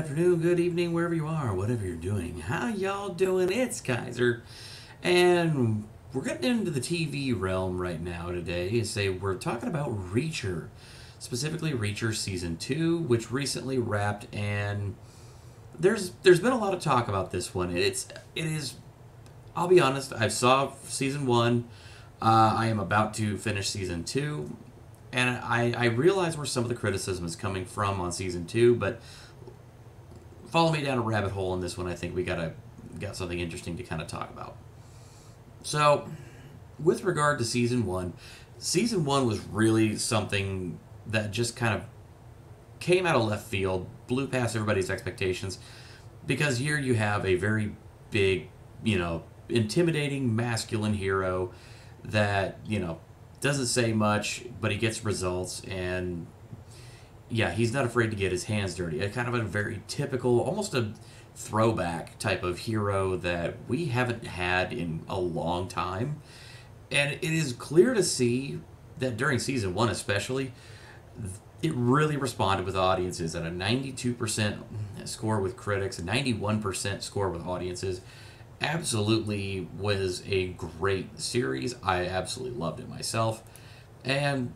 afternoon, good evening, wherever you are, whatever you're doing. How y'all doing? It's Kaiser. And we're getting into the TV realm right now today. We're talking about Reacher. Specifically Reacher Season 2, which recently wrapped, and there's been a lot of talk about this one. It is, I'll be honest, I saw Season 1. I am about to finish Season 2. And I realize where some of the criticism is coming from on Season 2, but follow me down a rabbit hole in this one. I think we got something interesting to kind of talk about. So, with regard to Season 1 was really something that just kind of came out of left field, blew past everybody's expectations, because here you have a very big, intimidating masculine hero that, doesn't say much, but he gets results, and yeah, he's not afraid to get his hands dirty. A kind of a very typical, almost a throwback type of hero that we haven't had in a long time. And it is clear to see that during Season 1 especially, it really responded with audiences at a 92% score with critics, a 91% score with audiences. Absolutely was a great series. I absolutely loved it myself. And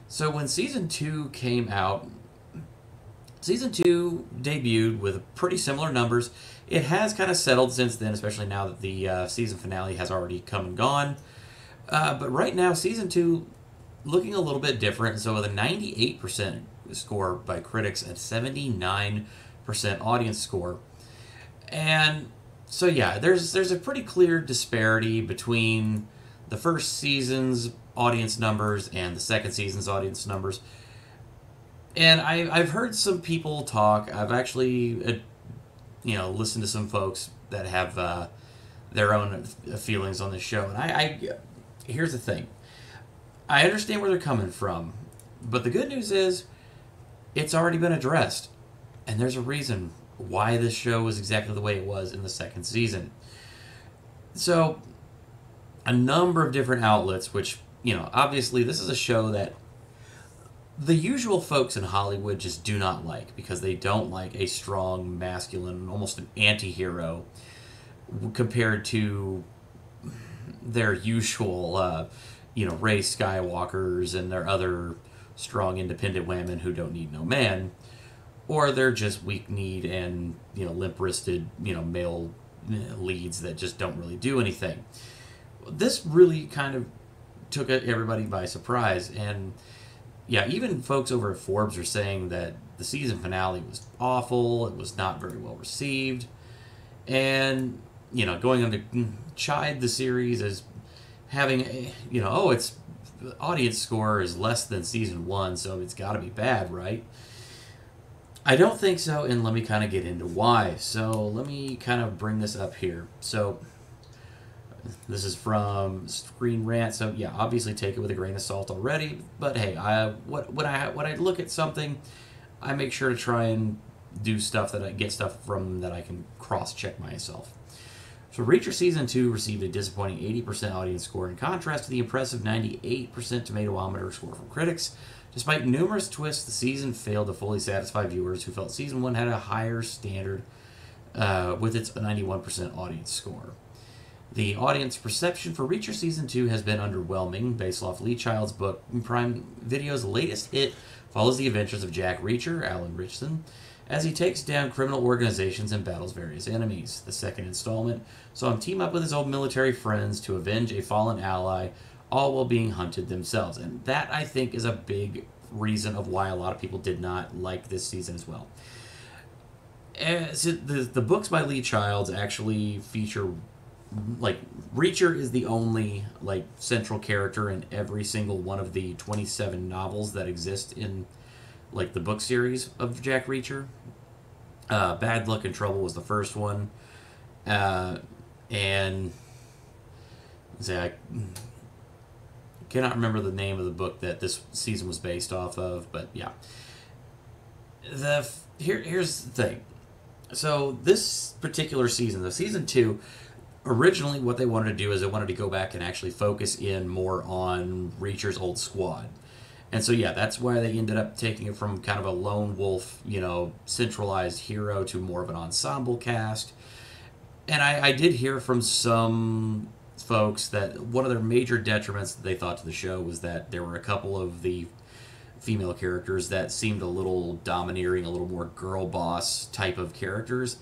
so when Season 2 came out, Season 2 debuted with pretty similar numbers. It has kind of settled since then, especially now that the season finale has already come and gone. But right now, Season 2 looking a little bit different. So with a 98% score by critics and 79% audience score. And so yeah, there's a pretty clear disparity between the first season's audience numbers and the second season's audience numbers. And I've heard some people talk. I've actually, listened to some folks that have their own feelings on this show. And here's the thing. I understand where they're coming from, but the good news is it's already been addressed. And there's a reason why this show was exactly the way it was in the second season. So, a number of different outlets, which, obviously this is a show that the usual folks in Hollywood just do not like, because they don't like a strong, masculine, almost an anti-hero compared to their usual, Rey Skywalkers and their other strong, independent women who don't need no man. Or they're just weak-kneed and, limp-wristed, male leads that just don't really do anything. This really kind of took everybody by surprise. And, yeah, even folks over at Forbes are saying that the season finale was awful. It was not very well received. And, going on to chide the series as having, its audience score is less than Season 1, so it's got to be bad, right? I don't think so, and let me kind of get into why. So let me kind of bring this up here. So this is from Screen Rant. So yeah, obviously take it with a grain of salt already. But hey, when I look at something, I make sure to try and do stuff that I get stuff from that I can cross-check myself. So Reacher Season 2 received a disappointing 80% audience score, in contrast to the impressive 98% tomatometer score from critics. Despite numerous twists, the season failed to fully satisfy viewers who felt Season 1 had a higher standard with its 91% audience score. The audience perception for Reacher Season 2 has been underwhelming. Based off Lee Child's book, Prime Video's latest hit follows the adventures of Jack Reacher, Alan Richardson, as he takes down criminal organizations and battles various enemies. The second installment saw him team up with his old military friends to avenge a fallen ally, all while being hunted themselves. And that, I think, is a big reason of why a lot of people did not like this season as well. So the books by Lee Childs actually feature, Reacher is the only, central character in every single one of the 27 novels that exist in, the book series of Jack Reacher. Bad Luck and Trouble was the first one. And I cannot remember the name of the book that this season was based off of, but yeah. Here's the thing. So this particular season, the Season 2, originally what they wanted to do is they wanted to go back and actually focus in more on Reacher's old squad. And so, yeah, that's why they ended up taking it from kind of a lone wolf, centralized hero to more of an ensemble cast. And I did hear from some folks that one of their major detriments that they thought to the show was that there were a couple of the female characters that seemed a little domineering, a little more girl boss type of characters.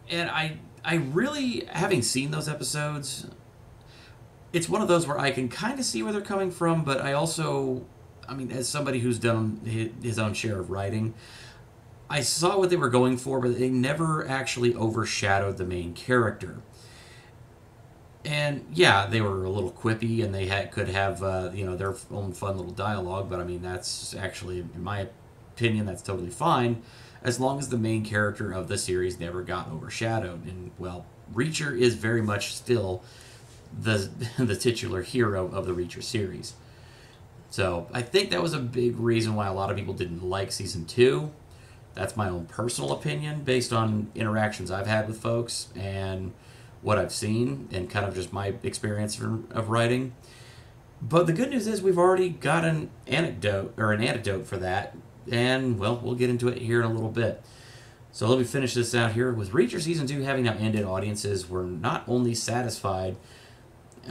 And I really, having seen those episodes, it's one of those where I can kind of see where they're coming from, but I also, I mean, as somebody who's done his own share of writing, I saw what they were going for, but they never actually overshadowed the main character. And yeah, they were a little quippy, and they could have their own fun little dialogue. But I mean, that's actually, in my opinion, that's totally fine, as long as the main character of the series never got overshadowed. And well, Reacher is very much still the the titular hero of the Reacher series. So I think that was a big reason why a lot of people didn't like season 2. That's my own personal opinion based on interactions I've had with folks and what I've seen and kind of just my experience of writing. But the good news is we've already got an antidote for that, and well, we'll get into it here in a little bit. So let me finish this out here. With Reacher Season 2 having now ended, audiences were not only satisfied,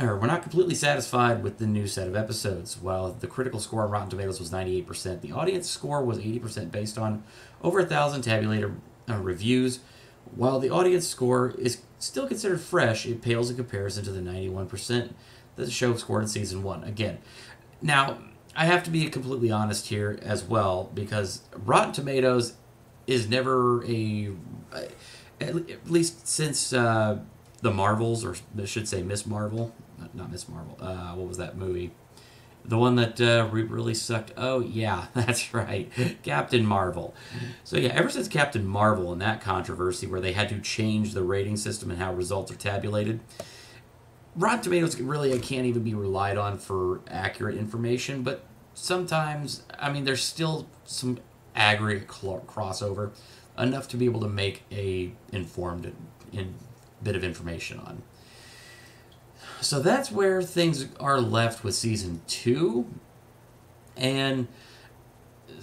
or we're not completely satisfied with the new set of episodes. While the critical score on Rotten Tomatoes was 98%, the audience score was 80% based on over 1,000 tabulated reviews. While the audience score is still considered fresh, it pales in comparison to the 91% that the show scored in Season 1. Again, now, I have to be completely honest here as well, because Rotten Tomatoes is never at least since the Marvels, or I should say Miss Marvel, not Miss Marvel, what was that movie? The one that really sucked. Oh, yeah, that's right. Captain Marvel. So, yeah, ever since Captain Marvel and that controversy where they had to change the rating system and how results are tabulated, Rotten Tomatoes really can't even be relied on for accurate information, but sometimes, I mean, there's still some aggregate crossover, enough to be able to make a informed bit of information on. So that's where things are left with Season 2. And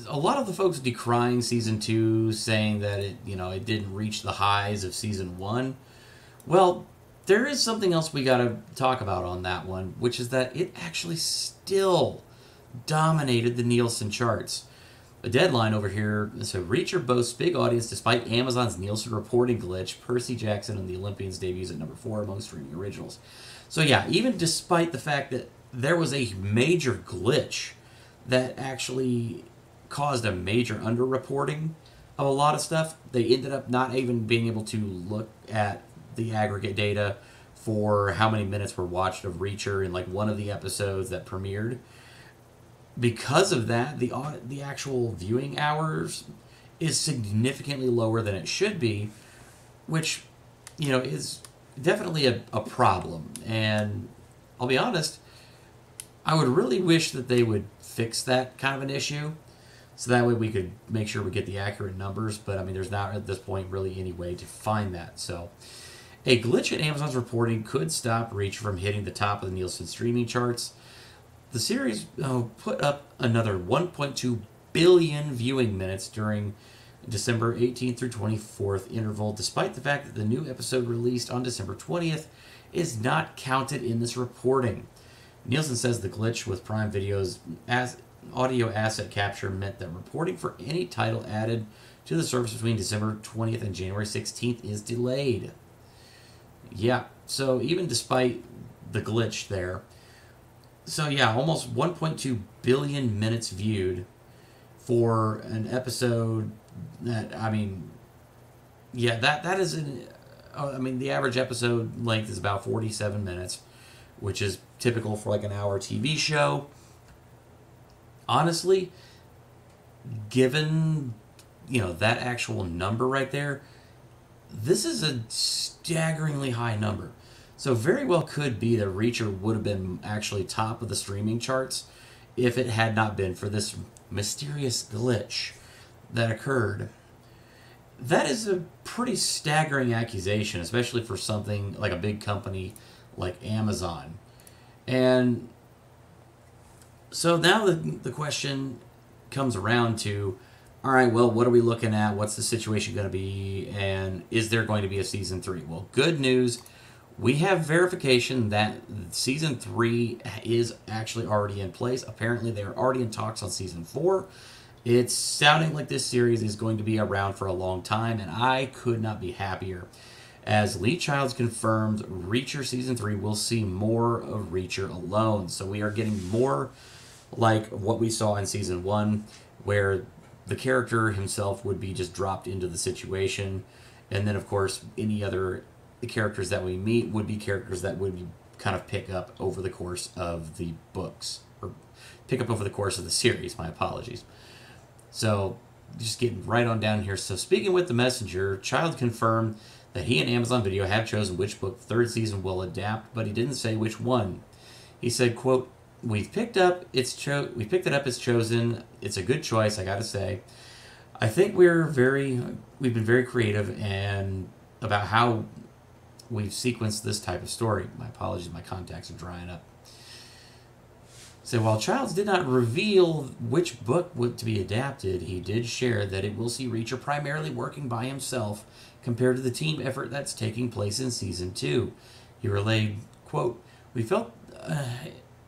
a lot of the folks decrying Season 2, saying that it didn't reach the highs of Season 1. Well, there is something else we got to talk about on that one, which is that it actually still dominated the Nielsen charts. A deadline over here, so Reacher boasts big audience despite Amazon's Nielsen reporting glitch. Percy Jackson and the Olympians debuts at number 4 among streaming originals. So yeah, even despite the fact that there was a major glitch that actually caused a major underreporting of a lot of stuff, they ended up not even being able to look at the aggregate data for how many minutes were watched of Reacher in like one of the episodes that premiered. Because of that, the actual viewing hours is significantly lower than it should be, which, is definitely a problem. And I'll be honest, I would really wish that they would fix that kind of an issue, so that way we could make sure we get the accurate numbers. But I mean, there's not at this point really any way to find that. So a glitch in Amazon's reporting could stop Reacher from hitting the top of the Nielsen streaming charts. The series put up another 1.2 billion viewing minutes during December 18th through 24th interval, despite the fact that the new episode released on December 20th is not counted in this reporting. Nielsen says the glitch with Prime Video's audio asset capture meant that reporting for any title added to the service between December 20th and January 16th is delayed. Yeah, so even despite the glitch there, so yeah, almost 1.2 billion minutes viewed for an episode that, I mean, yeah, that is the average episode length is about 47 minutes, which is typical for like an hour TV show. Honestly, given, that actual number right there, this is a staggeringly high number. So very well could be that Reacher would have been actually top of the streaming charts if it had not been for this mysterious glitch that occurred. That is a pretty staggering accusation, especially for something like a big company like Amazon. And So now the question comes around to, all right, well, what are we looking at? What's the situation going to be? And is there going to be a season 3? Well, good news. We have verification that season 3 is actually already in place. Apparently, they're already in talks on season 4. It's sounding like this series is going to be around for a long time, and I could not be happier. As Lee Child's confirmed, Reacher season 3 will see more of Reacher alone. So we are getting more like what we saw in season 1, where the character himself would be just dropped into the situation. And then, of course, any other characters that we meet would be characters that would kind of pick up over the course of the books, or pick up over the course of the series. My apologies. So, just getting right on down here. So, speaking with the messenger, Child confirmed that he and Amazon Video have chosen which book the third season will adapt, but he didn't say which one. He said, quote, we've picked it up, it's chosen. It's a good choice, I gotta say. I think we've been very creative and about how we've sequenced this type of story. My apologies, my contacts are drying up. So while Childs did not reveal which book to be adapted, he did share that it will see Reacher primarily working by himself compared to the team effort that's taking place in season 2. He relayed, quote, we felt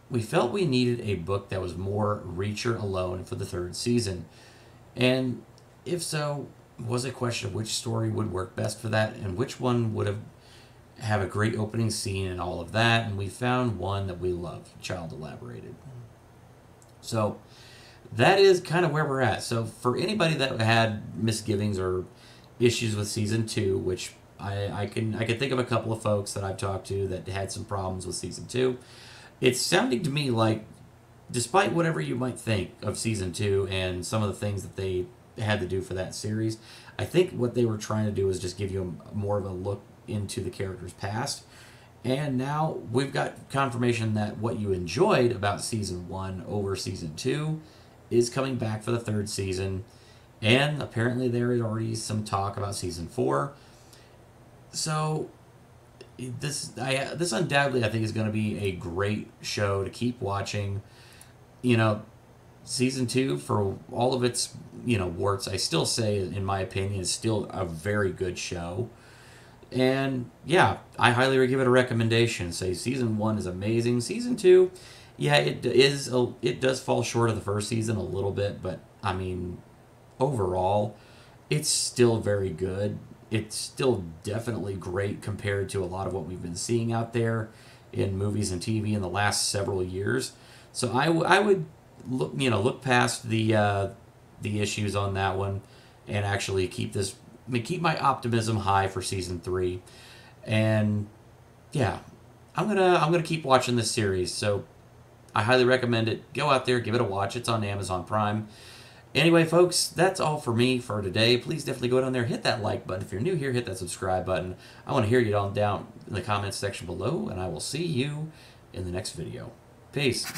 we needed a book that was more Reacher alone for the third season. And if so, was a question of which story would work best for that and which one would have a great opening scene and all of that, and we found one that we love, Child elaborated. So that is kind of where we're at. So for anybody that had misgivings or issues with season 2, which I can think of a couple of folks that I've talked to that had some problems with season 2, it's sounding to me like, despite whatever you might think of season 2 and some of the things that they had to do for that series, I think what they were trying to do is just give you more of a look into the character's past. And now we've got confirmation that what you enjoyed about season 1 over season 2 is coming back for the third season. And apparently there is already some talk about season 4. So this undoubtedly, I think, is going to be a great show to keep watching. You know, season 2, for all of its, warts, I still say, in my opinion, is still a very good show. And yeah, I highly give it a recommendation. Say season 1 is amazing. Season 2, yeah, it does fall short of the first season a little bit, but I mean, overall, it's still very good. It's still definitely great compared to a lot of what we've been seeing out there in movies and TV in the last several years. So I would look past the issues on that one and actually keep my optimism high for season 3. And yeah, I'm gonna keep watching this series. So I highly recommend it. Go out there, give it a watch. It's on Amazon Prime. Anyway, folks, that's all for me for today. Please definitely go down there, hit that like button. If you're new here, hit that subscribe button. I want to hear you down in the comments section below, and I will see you in the next video. Peace.